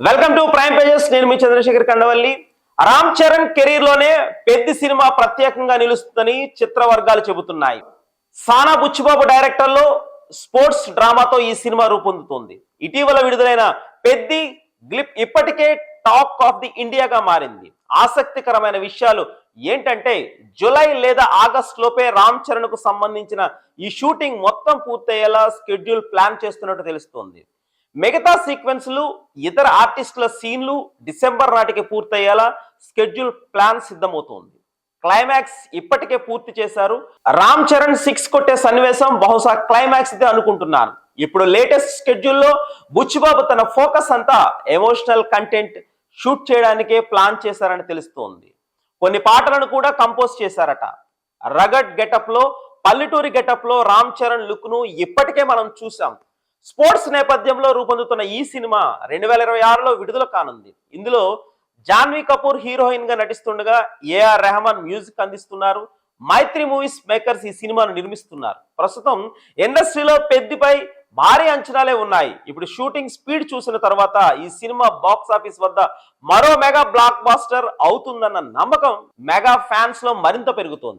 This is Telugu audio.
Welcome to prime pages. నేను మీ చంద్రశేఖర్ కండవల్లి. రామ్ చరణ్ కెరీర్ లోనే పెద్ద సినిమా ప్రత్యేకంగా నిలుస్తుందని చిత్ర వర్గాలు చెబుతున్నాయి. సానా బుచ్చిబాబు డైరెక్టర్ లో స్పోర్ట్స్ డ్రామాతో ఈ సినిమా రూపొందుతోంది. ఇటీవల విడుదలైన పెద్ది గ్లిప్ ఇప్పటికే టాక్ ఆఫ్ ది ఇండియాగా మారింది. ఆసక్తికరమైన విషయాలు ఏంటంటే జూలై లేదా ఆగస్ట్ లోపే రామ్ చరణ్ కు సంబంధించిన ఈ షూటింగ్ మొత్తం పూర్తయ్యేలా స్కెడ్యూల్ ప్లాన్ చేస్తున్నట్టు తెలుస్తోంది. మిగతా సీక్వెన్స్లు ఇతర ఆర్టిస్టుల సీన్లు డిసెంబర్ నాటికి పూర్తయ్యేలా స్కెడ్యూల్ ప్లాన్ సిద్ధమవుతోంది. క్లైమాక్స్ ఇప్పటికే పూర్తి చేశారు. రామ్ చరణ్ 6 కొట్టే సన్నివేశం బహుశా క్లైమాక్స్ ఇదే అనుకుంటున్నాను. ఇప్పుడు లేటెస్ట్ స్కెడ్యూల్లో బుచ్చిబాబు తన ఫోకస్ అంతా ఎమోషనల్ కంటెంట్ షూట్ చేయడానికే ప్లాన్ చేశారని తెలుస్తోంది. కొన్ని పాటలను కూడా కంపోజ్ చేశారట. రగడ్ గెటప్ లో, పల్లెటూరి గెటప్ లో రామ్ చరణ్ లుక్ ను ఇప్పటికే మనం చూసాం. స్పోర్ట్స్ నేపథ్యంలో రూపొందుతున్న ఈ సినిమా 2026లో విడుదల కానుంది. ఇందులో జాన్వీ కపూర్ హీరోయిన్ గా నటిస్తుండగా ఏఆర్ రెహమాన్ మ్యూజిక్ అందిస్తున్నారు. మైత్రి మూవీస్ మేకర్స్ ఈ సినిమాను నిర్మిస్తున్నారు. ప్రస్తుతం ఇండస్ట్రీలో పెద్దిపై భారీ అంచనాలే ఉన్నాయి. ఇప్పుడు షూటింగ్ స్పీడ్ చూసిన తర్వాత ఈ సినిమా బాక్స్ ఆఫీస్ వద్ద మరో మెగా బ్లాక్ బాస్టర్ అవుతుందన్న నమ్మకం మెగా ఫ్యాన్స్ లో మరింత పెరుగుతోంది.